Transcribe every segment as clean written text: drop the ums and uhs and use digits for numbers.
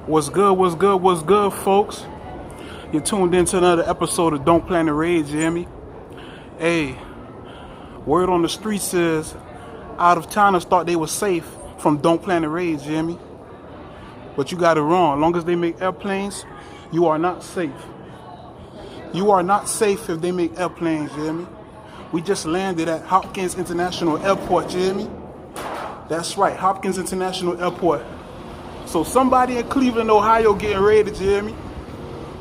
What's good, what's good, what's good, folks? You're tuned into another episode of Donk Planet Raids, you hear me? Hey, word on the streets is out of towners thought they were safe from Donk Planet Raids, you hear me? But you got it wrong. As long as they make airplanes, you are not safe. You are not safe if they make airplanes, you hear me? We just landed at Hopkins International Airport, you hear me? That's right, Hopkins International Airport. So somebody in Cleveland, Ohio getting raided, you hear me?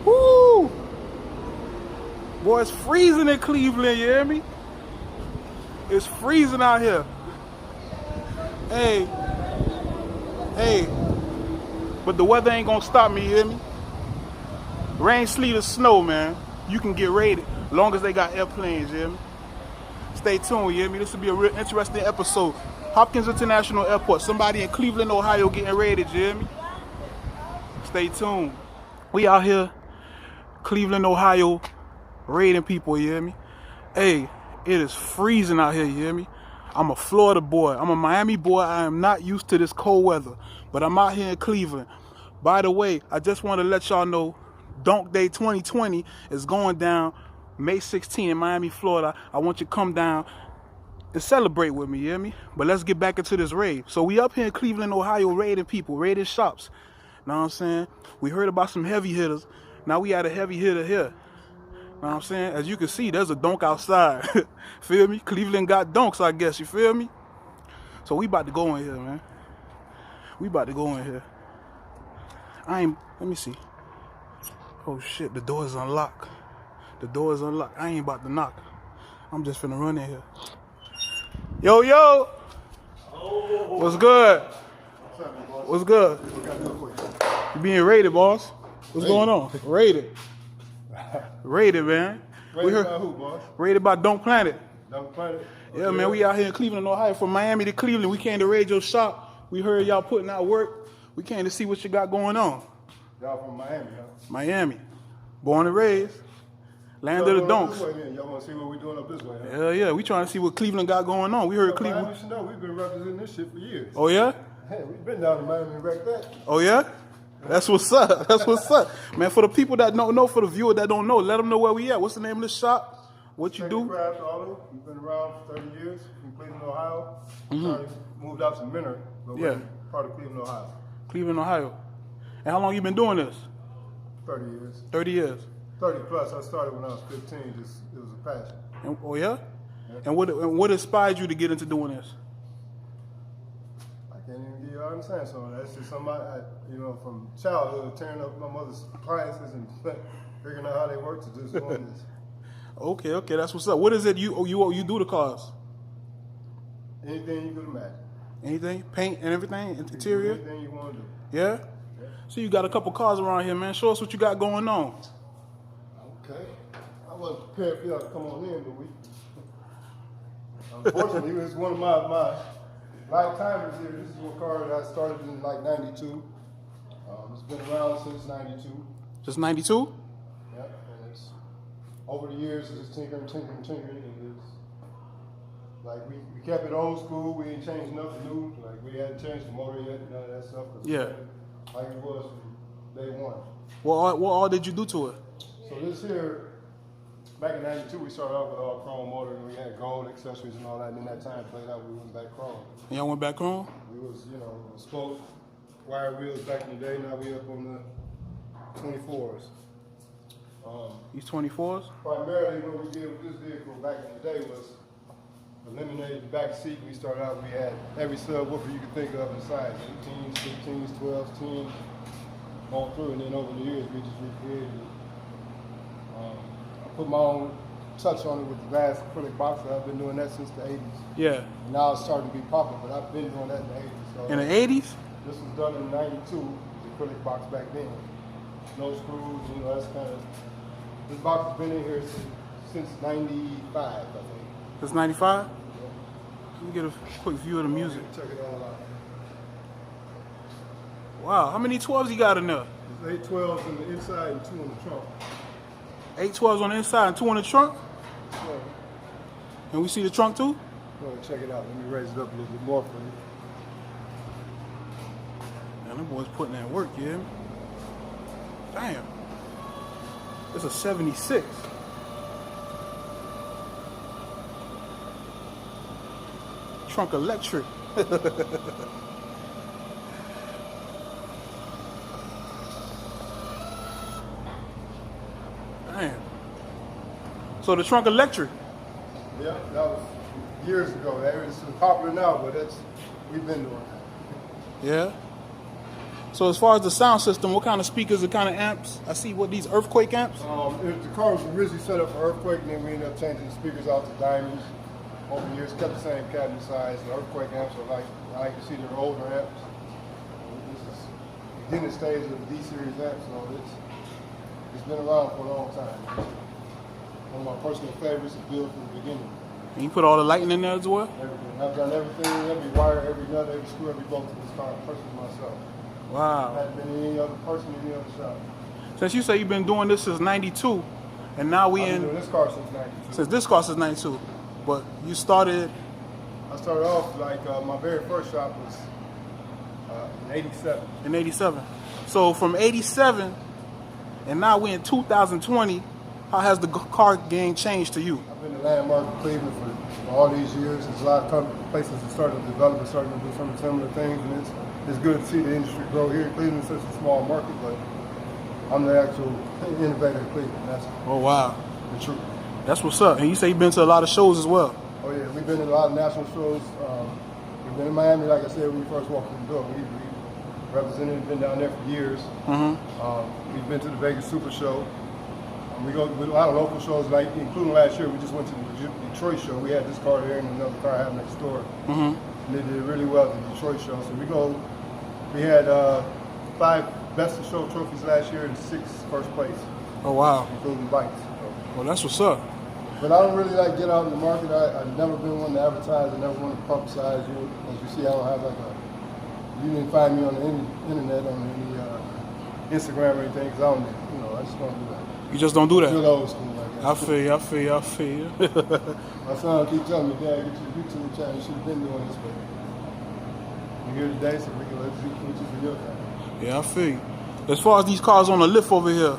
Woo! Boy, it's freezing in Cleveland, you hear me? It's freezing out here. Hey. But the weather ain't gonna stop me, you hear me? Rain, sleet, or snow, man. You can get raided as long as they got airplanes, you hear me? Stay tuned, you hear me? This will be a real interesting episode. Hopkins International Airport. Somebody in Cleveland, Ohio getting raided, you hear me? Stay tuned. We out here, Cleveland, Ohio, raiding people, you hear me? Hey, it is freezing out here, you hear me? I'm a Florida boy. I'm a Miami boy. I am not used to this cold weather. But I'm out here in Cleveland. By the way, I just want to let y'all know Donk Day 2020 is going down May 16 in Miami, Florida. I want you to come down and celebrate with me, you hear me? But let's get back into this raid. So we up here in Cleveland, Ohio, raiding people, raiding shops. Know what I'm saying? We heard about some heavy hitters. Now we had a heavy hitter here. Know what I'm saying? As you can see, there's a donk outside. Feel me? Cleveland got donks, I guess. You feel me? So we about to go in here, man. We about to go in here. Let me see. Oh shit, the door is unlocked. The door is unlocked. I ain't about to knock. I'm just finna run in here. Yo. What's good? What's good? You being raided, boss? What's going on? Raided, man. Raided by who, boss? Raided by Donk Planet. Donk Planet? Okay. Yeah, man, we out here in Cleveland, Ohio. From Miami to Cleveland, we came to raid your shop. We heard y'all putting out work. We came to see what you got going on. Y'all from Miami, huh? Miami. Born and raised. Land of the donks. Y'all want to see what we doing up this way, huh? Hell yeah, we trying to see what Cleveland got going on. We heard Cleveland. Miami should know. We've been representing this shit for years. Oh yeah? Hey, we've been down to Miami and wrecked that. Oh yeah? That's what's up. That's what's up. Man, for the people that don't know, for the viewers that don't know, let them know where we at. What's the name of the shop? What you do? Technicraft Auto. We've been around for 30 years from Cleveland, Ohio. Moved out to Menor, but we're part of Cleveland, Ohio. Cleveland, Ohio. And how long you been doing this? 30 years. 30 years. 30 plus. I started when I was 15. It was a passion. And, oh yeah? And what inspired you to get into doing this? I can't even give you an honest answer on that. It's just somebody, from childhood, tearing up my mother's appliances and figuring out how they work to just doing this. Okay, that's what's up. What is it you do to cars? Anything you could imagine. Anything? Paint and everything? Interior? Anything you want to do. Yeah? So you got a couple cars around here, man. Show us what you got going on. Okay. I wasn't prepared for y'all to come on in, but unfortunately, it was one of my lifetimers here. This is a car that I started in like 92. It's been around since 92. Just 92? Yeah, and it's over the years, it's tinkering. And it's like we kept it old school. We didn't change nothing new. Like we hadn't changed the motor yet, none of that stuff. Yeah. Like it was from day one. What all did you do to it? So this here, back in 92, we started off with all chrome motor, and we had gold accessories and all that. And then that time played out, we went back chrome. And y'all went back chrome? We was, spoke wire wheels back in the day. Now we up on the 24s. These 24s? Primarily, what we did with this vehicle back in the day was eliminated the back seat. We started out, we had every subwoofer you could think of inside, 18s, 15s, 12s, 10s, all through. And then over the years, we just recreated it. I put my own touch on it with the vast acrylic boxer. I've been doing that since the 80s. Yeah. And now it's starting to be popular, but I've been doing that in the 80s. So in the 80s? This was done in 92, the acrylic box back then. No screws, that's kind of, this box has been in here since 95, I think. It's 95? Yeah. Let me get a quick view of the music. Check it all out. Wow, how many 12s you got in there? There's 8 12s on the inside and 2 in the trunk. 8 12s on the inside and 2 in the trunk? Yeah. And we see the trunk too? Go ahead, check it out. Let me raise it up a little bit more for you. Man, them boys putting that work, yeah? Damn. It's a 76. Trunk electric. Damn. So the trunk electric. Yeah, that was years ago. It's popular now, but we've been doing that. Yeah. So as far as the sound system, what kind of speakers and kind of amps? I see what these earthquake amps. The car was originally set up for earthquake, and then we ended up changing the speakers out to diamonds. Over the years, kept the same cabinet size. The earthquake amps are like I like to see they're older amps. This is the beginning stage of the D series amp, so it's been around for a long time. One of my personal favorites is built from the beginning. And you put all the lighting in there as well? Everything. I've done everything, every wire, every nut, every screw, every bolt to this car personally myself. Wow. Hasn't been any other person in any other shop. Since you say you've been doing this since '92, and now I've been doing this car since '92. Since this car since '92, but you started. I started off like my very first shop was in '87. In '87. So from '87, and now we're in 2020. How has the car game changed to you? I've been the landmark of Cleveland for all these years. There's a lot of places that started to develop and starting to do some similar things, and it's good to see the industry grow here. Cleveland's such a small market, but I'm the actual innovator in Cleveland. That's wow, the truth. That's what's up. And you say you've been to a lot of shows as well. Oh yeah, we've been to a lot of national shows. We've been in Miami, like I said, when we first walked in the door. We represented, been down there for years. We've been to the Vegas Super Show. We go to a lot of local shows, like including last year. We just went to the Detroit show. We had this car there and another car I have next door. And they did really well at the Detroit show. So we had 5 Best of Show trophies last year and 6 first place. Oh wow. Including bikes. Well, that's what's up. But I don't really like get out in the market. I've never been one to advertise. I never want to publicize you. As you see, I don't have you didn't find me on the internet, on any Instagram or anything, because I just don't do that. You just don't do that? Good old school like that. I feel you. My son keeps telling me, Dad, get your YouTube channel. You should have been doing this, but you're here today, so we can let you put you for your time. Yeah, I feel you. As far as these cars on the lift over here,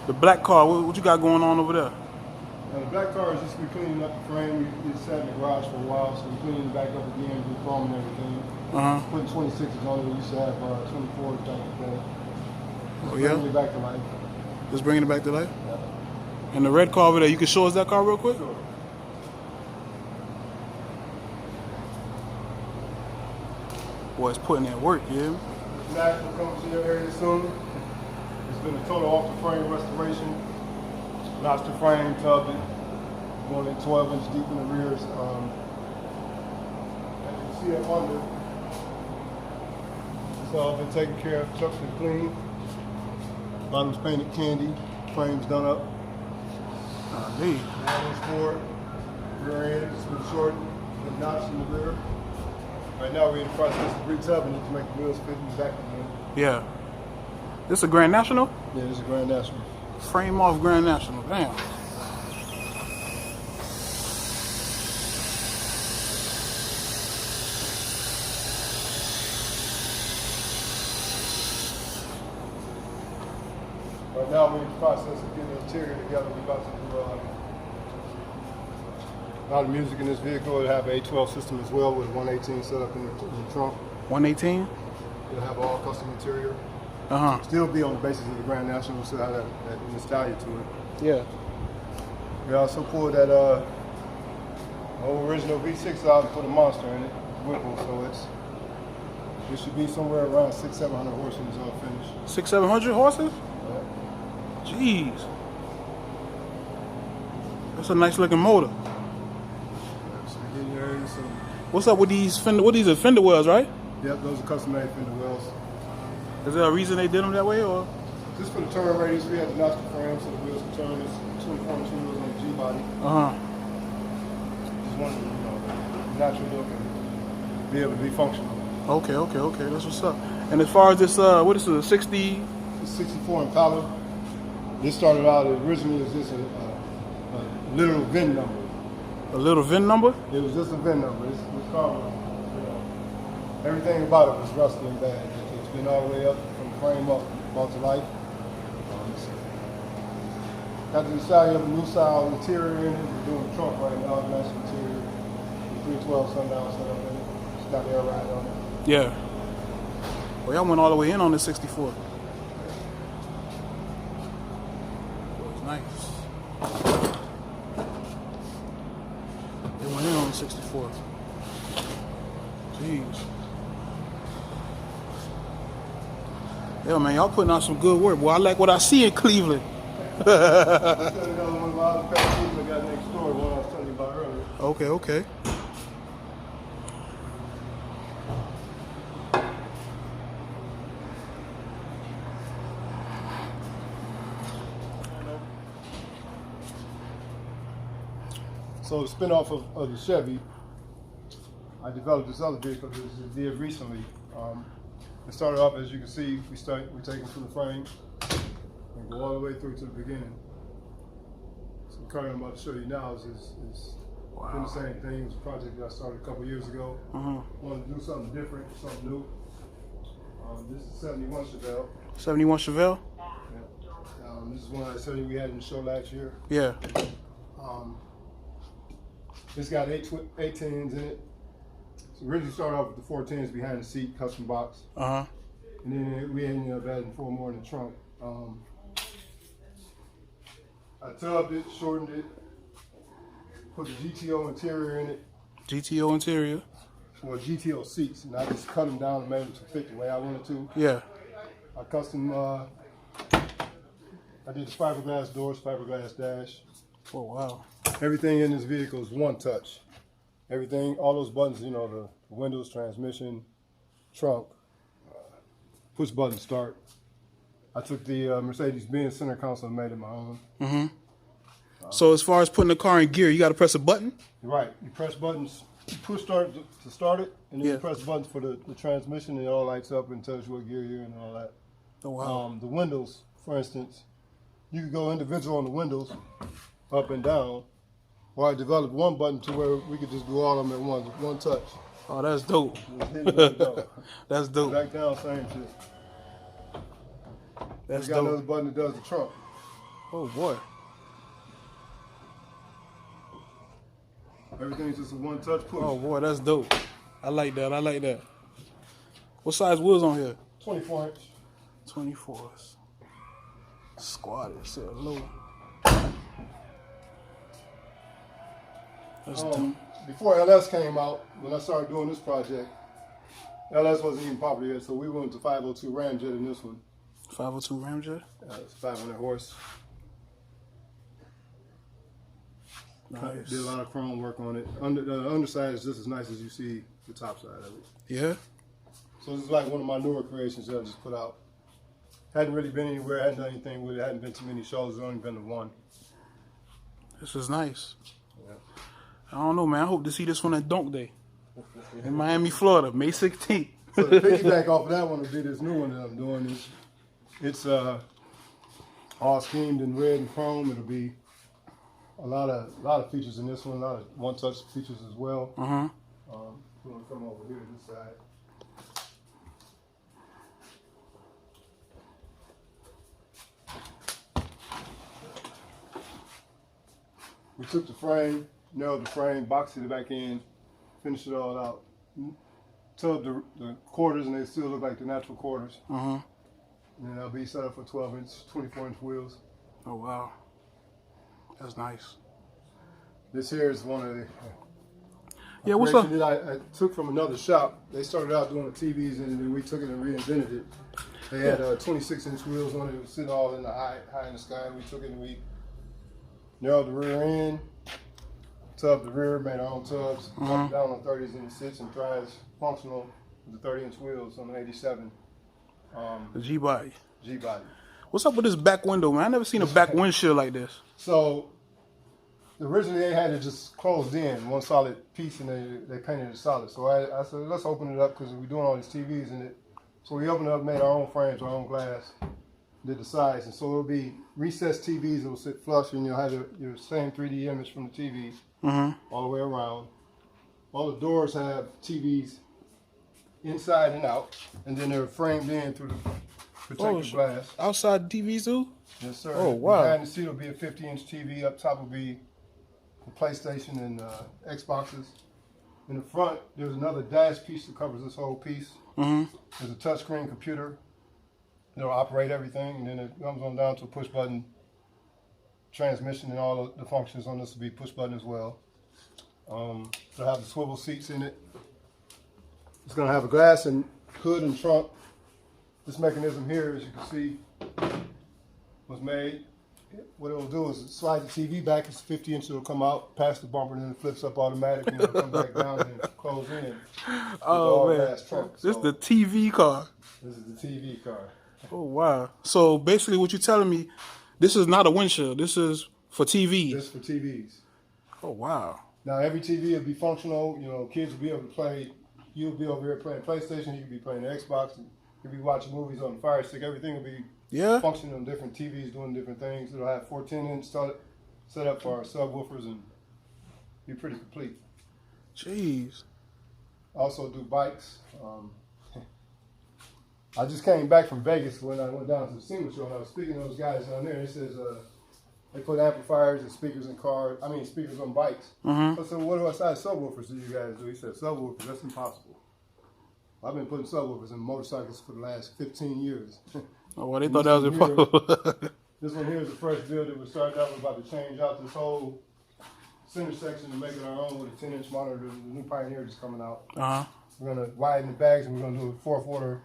the black car, what you got going on over there? Now, the black car is just we cleaning up the frame. We sat in the garage for a while, so we cleaned it back up again, do chrome and everything. Putting 26s on it. We used to have 24s back then. Oh yeah? Bringing it back to life. Just bringing it back to life? Yeah. And the red car over there, you can show us that car real quick? Sure. Boy, it's putting in work, yeah? National comes to your area soon. It's been a total off-the-frame restoration. Notched the frame, tubbed it, going in 12 inch deep in the rears. As you can see up under, it's all been taken care of, truck's been clean. Bottom's painted candy, frame's done up. Hey. That one's forward, rear end, it's been shortened, been notched in the rear. Right now we're in the process of retubbing it to make the wheels fit in the back again. Yeah. This a Grand National? Yeah, this is a Grand National. Frame off Grand National, damn. Right now we're in the process of getting the interior together. We're about to do a lot of music in this vehicle. It'll have an A12 system as well with 118 set up in the trunk. 118? It'll have all custom interior. Still be on the basis of the Grand National, still have that nostalgia to it. Yeah. We also pulled that old original V6 out and put a monster in it, Whipple, so it should be somewhere around 600-700 horses when it's all finished. 600-700 horses? Yeah. Jeez. That's a nice looking motor. So we're getting there soon. What's up with these fender? What these are fender wells, right? Yep, those are custom made fender wells. Is there a reason they did them that way, or? Just for the turn radius, we had to notch the frame so the wheels could turn. It's 24-inch wheels on the G body. Just wanted to, natural look and be able to be functional. Okay. That's what's up. And as far as this, what is it, a 60? It's 64 Impala. This started out originally as just a literal VIN number. A little VIN number? It was just a VIN number. This car was, everything about it was rusty and bad. It's been all the way up from the frame up, brought to life. buttons. Got to decide on the new style interior in it. We're doing the trunk right now, nice interior. The 312 sundown set up in it. It's got air ride on it. Yeah. Well, y'all went all the way in on the 64. It was nice. They went in on the 64. Jeez. Yeah, man, y'all putting out some good work. Boy, I like what I see in Cleveland. One of my other packages I got next door, one I was telling you about earlier. Okay, okay. So the spin-off of the Chevy, I developed this other vehicle that I did recently. It started off, as you can see, we take it from the frame and go all the way through to the beginning. So the car I'm about to show you now is been the same thing. It was a project that I started a couple years ago. Wanted to do something different, something new. This is 71 Chevelle. 71 Chevelle? Yeah. This is one I said we had in the show last year. Yeah. It's got 810s in it. So originally started off with the 410s behind the seat, custom box. And then we ended up adding 4 more in the trunk. I tubbed it, shortened it, put the GTO interior in it. GTO interior? Or GTO seats, and I just cut them down and made them to fit the way I wanted to. Yeah. I custom, I did the fiberglass doors, fiberglass dash. Oh, wow. Everything in this vehicle is one touch. Everything, all those buttons, you know, the windows, transmission, trunk, push button start. I took the Mercedes-Benz center console and made it my own. So as far as putting the car in gear, you got to press a button? Right. You press buttons, you push start to start it, and then you press buttons for the transmission, and it all lights up and tells you what gear you're in and all that. Oh, wow. The windows, for instance, you can go individual on the windows, up and down, or I developed one button to where we could just do all of them at one touch. Oh, that's dope. That's dope. Back down, same shit. That's got dope. another button that does the trunk. Oh, boy. Everything's just a one-touch push. Oh, boy, that's dope. I like that. I like that. What size wheels on here? 24 inch. 24s. Squatted, set low. That's dope. Before LS came out, when I started doing this project, LS wasn't even popular yet, so we went to 502 Ramjet in this one. 502 Ramjet? It's 500 horse. Nice. Did a lot of chrome work on it. The underside is just as nice as you see the top side of it. Yeah? So this is like one of my newer creations that I just put out. Hadn't really been anywhere, hadn't done anything with it, hadn't been to many shows, there's only been the one. This is nice. Yeah. I don't know, man. I hope to see this one at Donk Day in Miami, Florida, May 16th. So the piggyback off of that one would be this new one that I'm doing. It's all schemed in red and chrome. It'll be a lot of features in this one, a lot of one-touch features as well. We're gonna come over here to this side. We took the frame, nailed the frame, boxed it back in, finished it all out. Tubbed the quarters, and they still look like the natural quarters. And then they'll be set up for 12-inch, 24-inch wheels. Oh, wow. That's nice. This here is one of the yeah, what's up? that I took from another shop. They started out doing the TVs, and then we took it and reinvented it. They had 26-inch wheels on it. It was sitting all in the high in the sky. We took it and we narrowed the rear end, tubbed the rear, made our own tubs, dropped it down on 30s, and it sits and drives functional with the 30-inch wheels on the 87. The G-body. G-body. What's up with this back window, man? I never seen a back windshield like this. So originally they had it just closed in, one solid piece, and they painted it solid. So I said, let's open it up because we're doing all these TVs in it. So we opened it up, made our own frames, our own glass, did the sides. And so it'll be recessed TVs that will sit flush, and you'll have your same 3D image from the TV all the way around. All the doors have TVs inside and out, and then they're framed in through protective glass. Outside TV too? Yes, sir. Oh, wow. Behind the seat will be a 50-inch TV. Up top will be the PlayStation and Xboxes. In the front, there's another dash piece that covers this whole piece. There's a touchscreen computer that'll operate everything, and then it comes on down to a push-button transmission, and all of the functions on this will be push-button as well. It'll have the swivel seats in it. It's going to have a glass and hood and trunk. This mechanism here, as you can see, was made. What it'll do is slide the TV back. It's 50-inch. It'll come out past the bumper, and then it flips up automatically, and it'll come back down and close in. Oh man, this is the TV car. This is the TV car. Oh wow! So basically, what you're telling me, this is not a windshield. This is for TVs. This is for TVs. Oh wow! Now every TV will be functional. You know, kids will be able to play. You'll be over here playing PlayStation. You can be playing the Xbox. You'll be watching movies on the Fire Stick. Everything will be functioning on different TVs, doing different things. It'll have 14-inch set up for our subwoofers and be pretty complete. Jeez. Also do bikes. I just came back from Vegas when I went down to the SEMA show, and I was speaking to those guys down there. It says they put amplifiers and speakers in cars. I mean, speakers on bikes. So I said, what size subwoofers do you guys do? He said, subwoofers, that's impossible. I've been putting subwoofers in motorcycles for the last 15 years. Oh, well, they thought that was impossible. This one here is the first build that we started out. We're about to change out this whole center section to make it our own with a 10-inch monitor. The new Pioneer is coming out. We're going to widen the bags, and we're going to do a 4-quarter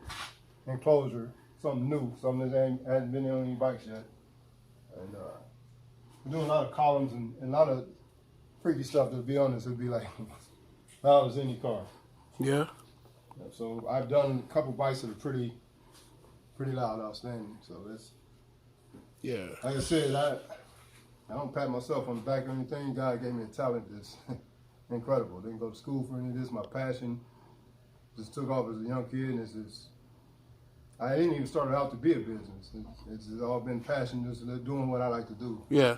enclosure, something new, something that hasn't been on any bikes yet. And we're doing a lot of columns and a lot of freaky stuff. To be honest, it'd be like loud as any car. Yeah. So I've done a couple bikes that are pretty loud, outstanding. So that's like I said, I don't pat myself on the back or anything. God gave me a talent that's incredible. Didn't go to school for any of this. My passion just took off as a young kid, and it's just. I didn't even start out to be a business. It's all been passion, just doing what I like to do. Yeah.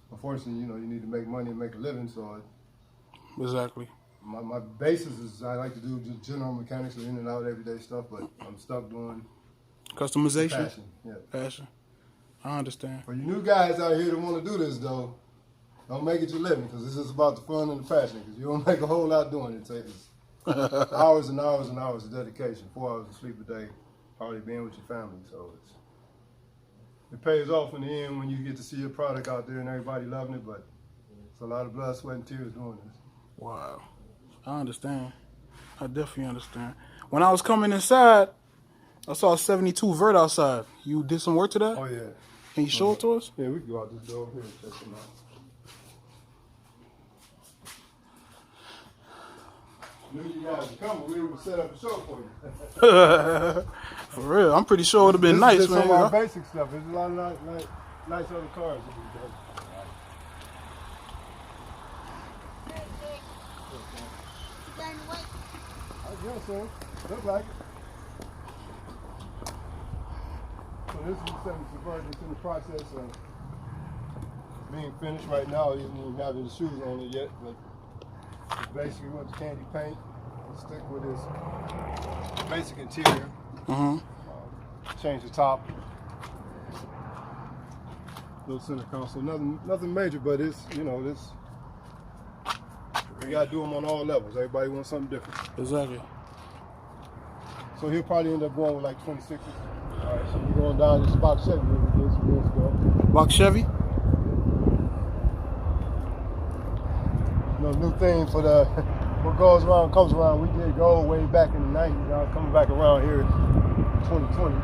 Unfortunately, you know, you need to make money and make a living, so. Exactly. My basis is I like to do just general mechanics, in and out everyday stuff, but I'm stuck doing customization. Passion, yeah. Passion. I understand. For you new guys out here that want to do this, though, don't make it your living, because this is about the fun and the passion, because you don't make a whole lot doing it. It takes hours and hours and hours of dedication, 4 hours of sleep a day. Probably being with your family, so it pays off in the end when you get to see your product out there and everybody loving it, but it's a lot of blood, sweat, and tears doing this. Wow. I understand. I definitely understand. When I was coming inside, I saw a 72 Vert outside. You did some work to that? Oh, yeah. Can you show it to us? Yeah, we can go out this door here and check them out. Knew you guys would come, but we would set up a show for you. For real, I'm pretty sure it would have been nice, man. This is some of our huh? basic stuff. There's a lot of nice other cars that we've done. I guess so. Looks like it. So this is the 7 Suburban. It's in the process of being finished right now. Even though we haven't the shoes on it yet, but it's basically what the candy paint. Stick with this basic interior. Change the top. Little center console. Nothing major, but it's, you know, this. We gotta do them on all levels. Everybody wants something different. Exactly. So he'll probably end up going with like 26s. All right, so we're going down this box Chevy we did some years ago. Box Chevy? You know, new thing for the what goes around comes around. We did gold way back in the 90s. Now coming back around here in 2020.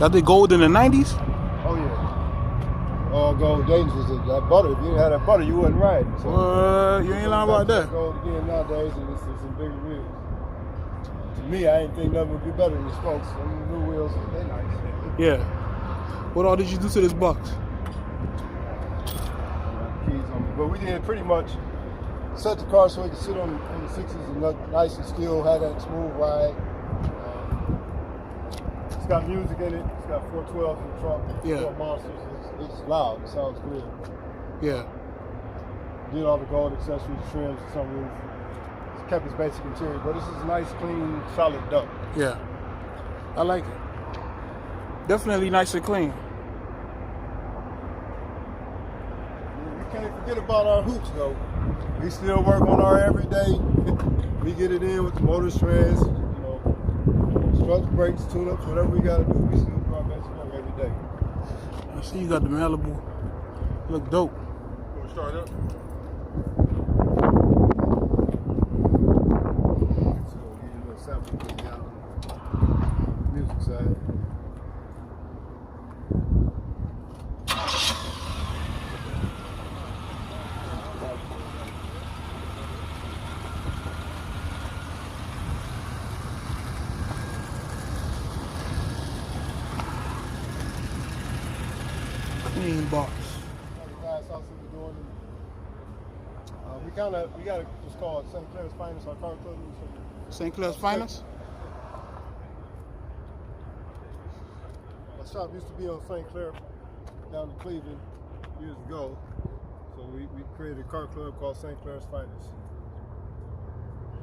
Y'all did gold in the 90s? Oh yeah. All gold days was that butter. If you didn't have that butter, you wouldn't ride. So you ain't lying about that. Gold again nowadays, and it's some bigger wheels. To me, I didn't think nothing would be better than the spokes. Some new wheels, they're nice. Yeah. What all did you do to this box? Keys on me. But we did pretty much set the car so it could sit on the 6s and look nice and still have that smooth ride. It's got music in it. It's got 412s in the trunk. Yeah. 4 monsters. It's loud. It sounds good. Yeah. Did all the gold accessories, trims, sunroof. It's kept its basic interior, but this is a nice, clean, solid dump. Yeah. I like it. Definitely nice and clean. We can't forget about our hoops though. We still work on our everyday. We get it in with the motor strands, you know, struts, brakes, tune-ups, whatever we gotta do. We still do our best work every day. I see you got the Malibu. Look dope. Want to start up? So we'll give you a little sample of the music side. Clean box. We got what's called St. Clair's Finest, our car club. St. Clair's Finest? Our shop used to be on St. Clair down in Cleveland years ago. So we created a car club called St. Clair's Finest.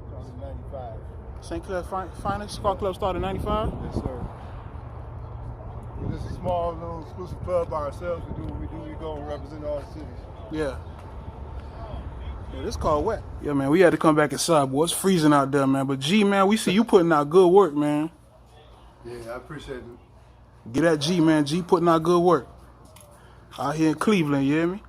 Started in 95. St. Clair's Finest car club started in 95? Yes, sir. We're just a small little exclusive club by ourselves. We do what we do. We go and represent all the cities. Yeah. Yeah, this car wet. Yeah, man, we had to come back inside, boy. It's freezing out there, man. But G, man, we see you putting out good work, man. Yeah, I appreciate it. Get that G, man. G putting out good work. Out here in Cleveland, you hear me?